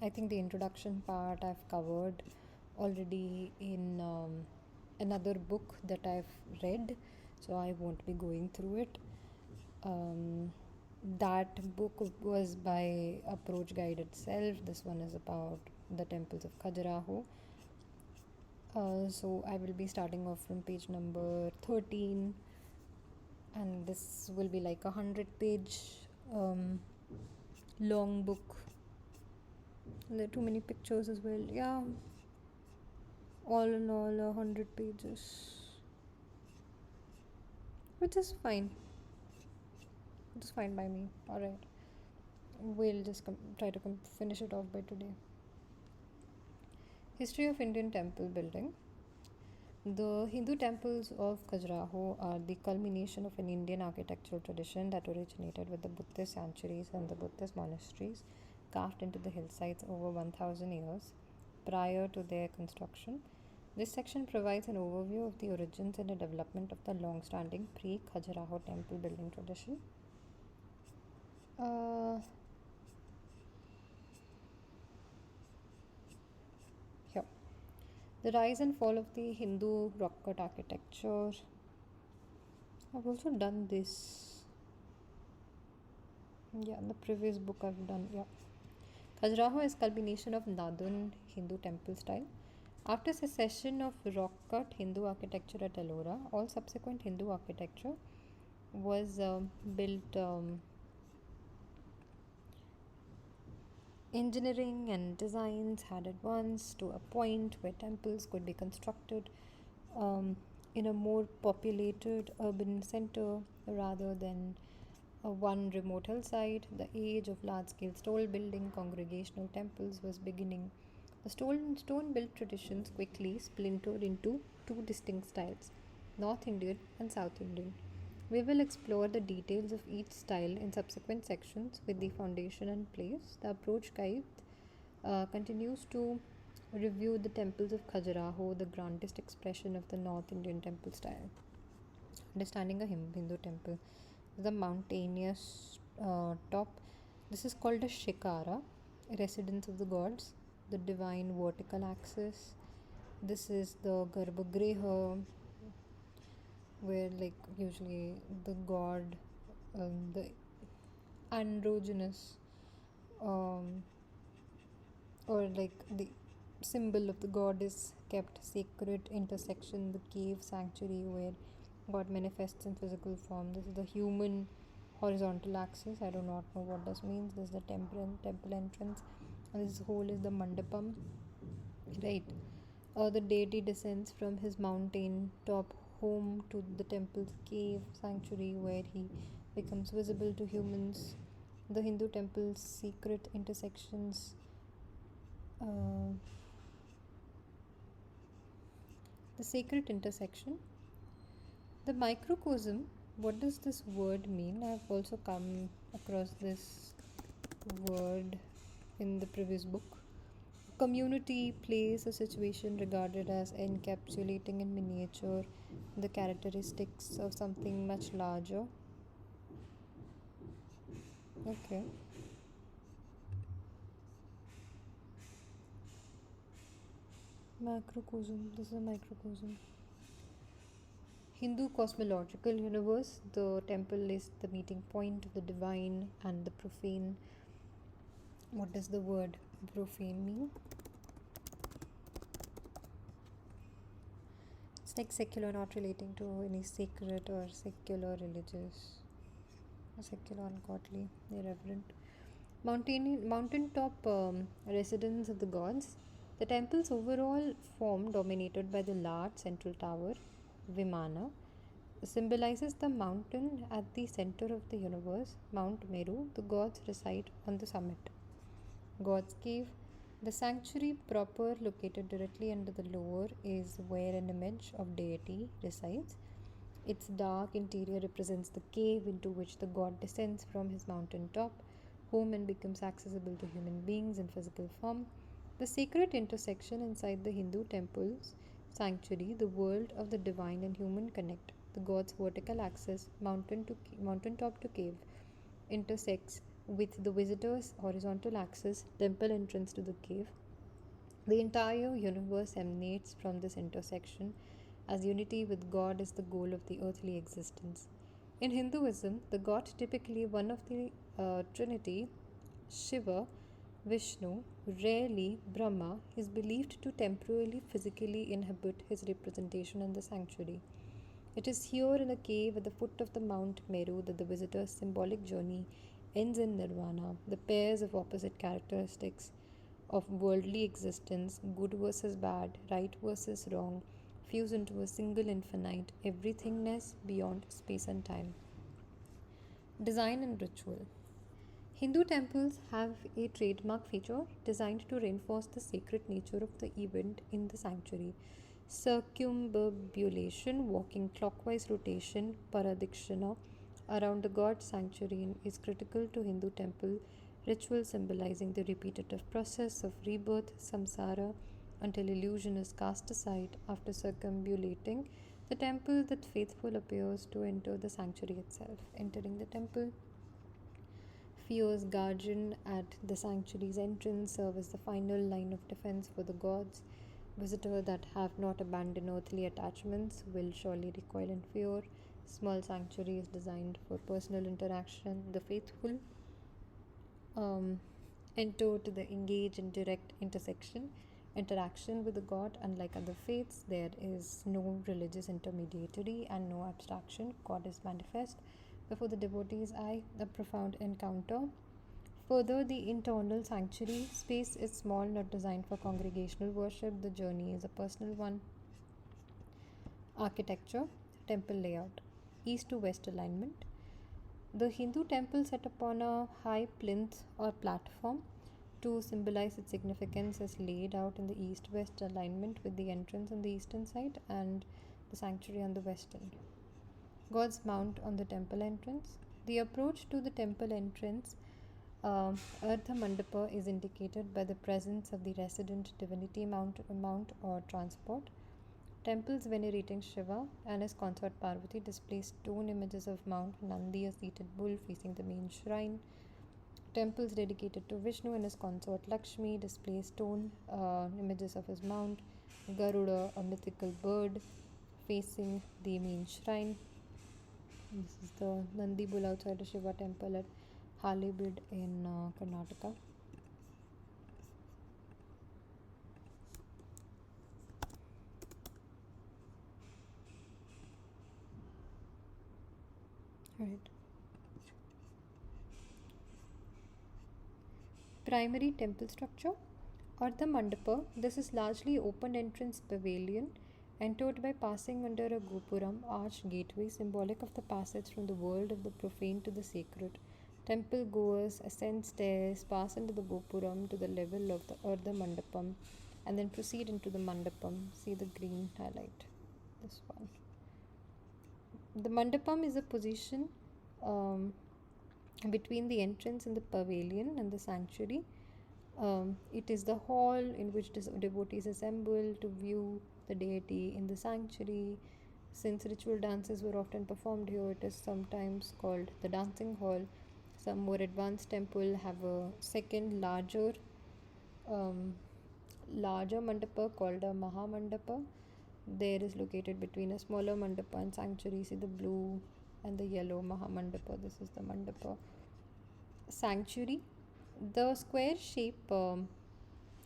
I think the introduction part I've covered already in another book that I've read, so I won't be going through it. That book was by Approach Guide itself. This one is about the temples of Khajuraho. So I will be starting off from page number 13, and this will be like 100-page long book. There are too many pictures as well. Yeah, all in all, 100 pages, which is fine. It's fine by me. All right, we'll just try to finish it off by today. History of Indian temple building. The Hindu temples of Khajuraho are the culmination of an Indian architectural tradition that originated with the Buddhist sanctuaries and the Buddhist monasteries carved into the hillsides over 1000 years prior to their construction. This section provides an overview of the origins and the development of the long standing pre Khajuraho temple building tradition. Here. The rise and fall of the Hindu rock cut architecture. I've also done this. Yeah, in the previous book I've done. Yeah. Khajuraho is culmination of Northern Hindu temple style. After secession of rock cut Hindu architecture at Ellora, all subsequent Hindu architecture was built. Engineering and designs had advanced to a point where temples could be constructed in a more populated urban center rather than one remote hillside. The age of large scale stone building congregational temples was beginning. The stone built traditions quickly splintered into two distinct styles, North Indian and South Indian. We will explore the details of each style in subsequent sections with the foundation in place. The approach guide continues to review the temples of Khajuraho, the grandest expression of the North Indian temple style. Understanding a Hindu temple, the mountainous top. This is called a Shikara, residence of the gods, the divine vertical axis. This is the Garbhagriha, where like usually the god, the androgynous, or like the symbol of the god is kept sacred intersection, the cave sanctuary where god manifests in physical form. This is the human horizontal axis. I do not know what this means. This is the temple entrance, and this whole is the mandapam, right? The deity descends from his mountain top home to the temple's cave sanctuary where he becomes visible to humans. The Hindu temple's secret intersections. The sacred intersection. The microcosm. What does this word mean? I've also come across this word in the previous book. Community, place, a situation regarded as encapsulating in miniature the characteristics of something much larger. Okay. Macrocosm. This is a microcosm. Hindu cosmological universe. The temple is the meeting point of the divine and the profane. What does the word profane mean? It's like secular, not relating to any sacred or secular religious, or secular, ungodly, irreverent. Mountaintop residence of the gods. The temple's overall form, dominated by the large central tower, Vimana, symbolizes the mountain at the center of the universe, Mount Meru. The gods reside on the summit. God's Cave. The sanctuary proper, located directly under the lower, is where an image of deity resides. Its dark interior represents the cave into which the god descends from his mountain top home and becomes accessible to human beings in physical form. The sacred intersection inside the Hindu temple's sanctuary, the world of the divine and human connect. The god's vertical axis, mountain top to cave, intersects with the visitor's horizontal axis, temple entrance to the cave. The entire universe emanates from this intersection, as unity with God is the goal of the earthly existence. In Hinduism, the god typically one of the trinity, Shiva, Vishnu, rarely Brahma, is believed to temporarily physically inhabit his representation in the sanctuary. It is here in a cave at the foot of the Mount Meru that the visitor's symbolic journey ends in nirvana. The pairs of opposite characteristics of worldly existence, good versus bad, right versus wrong, fuse into a single infinite everythingness beyond space and time. Design and ritual. Hindu temples have a trademark feature designed to reinforce the sacred nature of the event in the sanctuary. Circumambulation, walking clockwise rotation, paradikshana, around the god sanctuary is critical to Hindu temple ritual symbolizing the repetitive process of rebirth, samsara, until illusion is cast aside after circumambulating the temple that faithful appears to enter the sanctuary itself. Entering the temple, fierce guardian at the sanctuary's entrance serve as the final line of defense for the gods. Visitors that have not abandoned earthly attachments will surely recoil in fear. Small sanctuary is designed for personal interaction. The faithful um, enter to the engage in direct interaction with the god. Unlike other faiths, there is no religious intermediary and no abstraction. God is manifest before the devotee's eye. A profound encounter. Further, the internal sanctuary space is small, not designed for congregational worship. The journey is a personal one. Architecture, temple layout, east to west alignment. The Hindu temple set upon a high plinth or platform to symbolize its significance is laid out in the east west alignment with the entrance on the eastern side and the sanctuary on the western. God's mount on the temple entrance. The approach to the temple entrance, Ardha Mandapa, is indicated by the presence of the resident divinity mount or transport. Temples venerating Shiva and his consort Parvati display stone images of Mount Nandi, a seated bull facing the main shrine. Temples dedicated to Vishnu and his consort Lakshmi display stone images of his mount, Garuda, a mythical bird, facing the main shrine. This is the Nandi bull outside the Shiva temple at Halebid in Karnataka. Right. Primary temple structure. Ardha Mandapa, this is largely open entrance pavilion entered by passing under a gopuram arch gateway symbolic of the passage from the world of the profane to the sacred. Temple goers ascend stairs, pass into the gopuram to the level of the Ardha Mandapam and then proceed into the Mandapam. See the green highlight. This one. The Mandapam is a position between the entrance in the pavilion and the sanctuary. It is the hall in which devotees assemble to view the deity in the sanctuary. Since ritual dances were often performed here, it is sometimes called the dancing hall. Some more advanced temple have a second um, larger mandapa called a Mahamandapa. There is located between a smaller mandapa and sanctuary. See the blue and the yellow Mahamandapa. This is the mandapa. Sanctuary. The square shape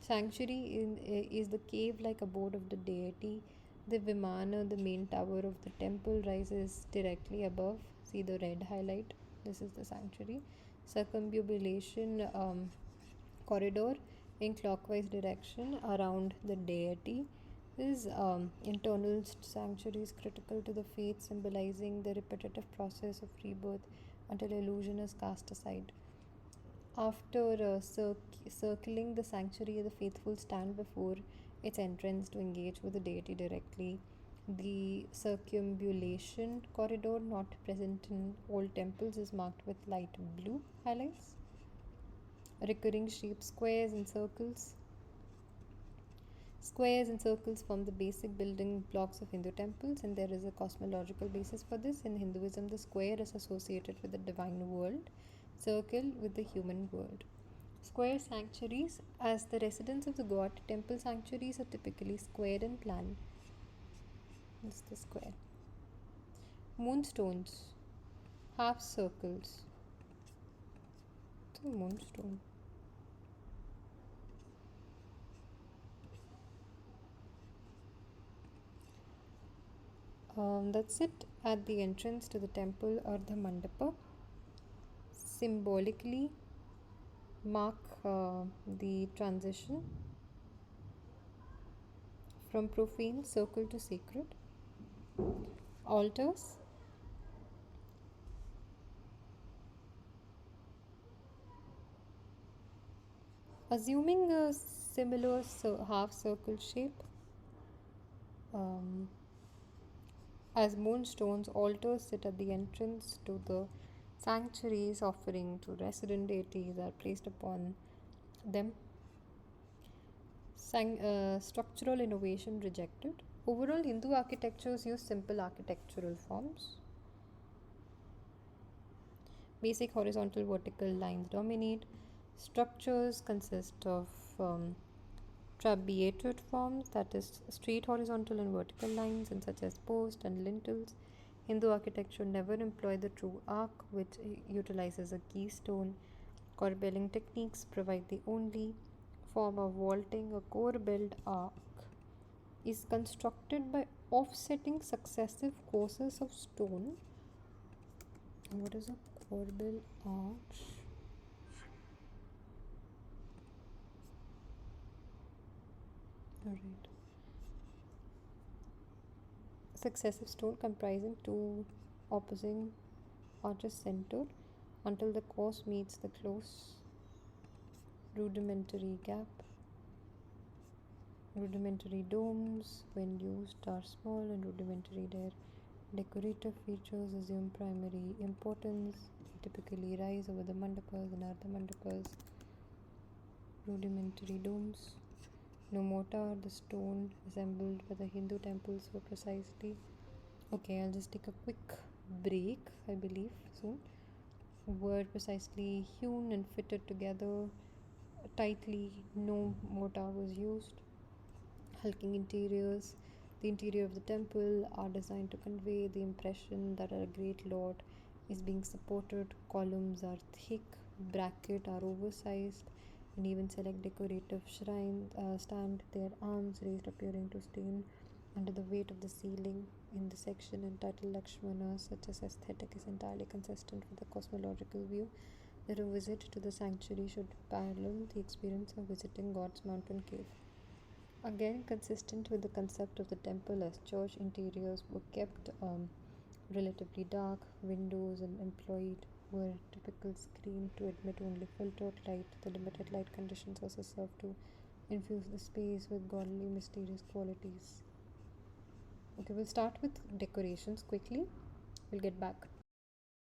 sanctuary is the cave like abode of the deity. The Vimana, the main tower of the temple, rises directly above. See the red highlight. This is the sanctuary. Circumambulation corridor in clockwise direction around the deity. This internal sanctuary is critical to the faith, symbolizing the repetitive process of rebirth until illusion is cast aside. After circling the sanctuary, the faithful stand before its entrance to engage with the deity directly. The circumambulation corridor, not present in old temples, is marked with light blue highlights. Recurring shapes, squares and circles. Squares and circles form the basic building blocks of Hindu temples, and there is a cosmological basis for this. In Hinduism, the square is associated with the divine world. circle with the human world. Square sanctuaries. As the residence of the god, temple sanctuaries are typically square in plan. This is the square. Moonstones. Half circles. It's a moonstone. That's it at the entrance to the temple or the mandapa. Symbolically mark the transition from profane circle to sacred. Altars. Assuming a similar half circle shape, um, as moonstones, altars sit at the entrance to the sanctuaries, offering to resident deities are placed upon them. Structural innovation rejected. Overall, Hindu architectures use simple architectural forms. Basic horizontal vertical lines dominate. Structures consist of trabeated forms, that is, straight horizontal and vertical lines, and such as posts and lintels. Hindu architecture never employed the true arc, which utilizes a keystone. Corbelling techniques provide the only form of vaulting. A corbelled arc is constructed by offsetting successive courses of stone. What is a corbel arch? Alright. Successive stone comprising two opposing arches centered until the course meets the close. Rudimentary gap. Rudimentary domes, when used, are small and rudimentary. Their decorative features assume primary importance. They typically rise over the mandapas and ardha mandapas. Rudimentary domes. No mortar, the stone assembled by the Hindu temples were precisely. Okay, I'll just take a quick break, I believe, soon. Were precisely hewn and fitted together tightly. No mortar was used. Hulking interiors. The interior of the temple are designed to convey the impression that a great lord is being supported. Columns are thick, bracket are oversized, and even select decorative shrine stand their arms raised, appearing to stand under the weight of the ceiling. In the section entitled Lakshmana, such as aesthetic is entirely consistent with the cosmological view that a visit to the sanctuary should parallel the experience of visiting God's mountain cave. Again, consistent with the concept of the temple as church, interiors were kept relatively dark. Windows and employed were typical screen to admit only filtered light. The limited light conditions also served to infuse the space with godly, mysterious qualities. Okay, we'll start with decorations quickly. We'll get back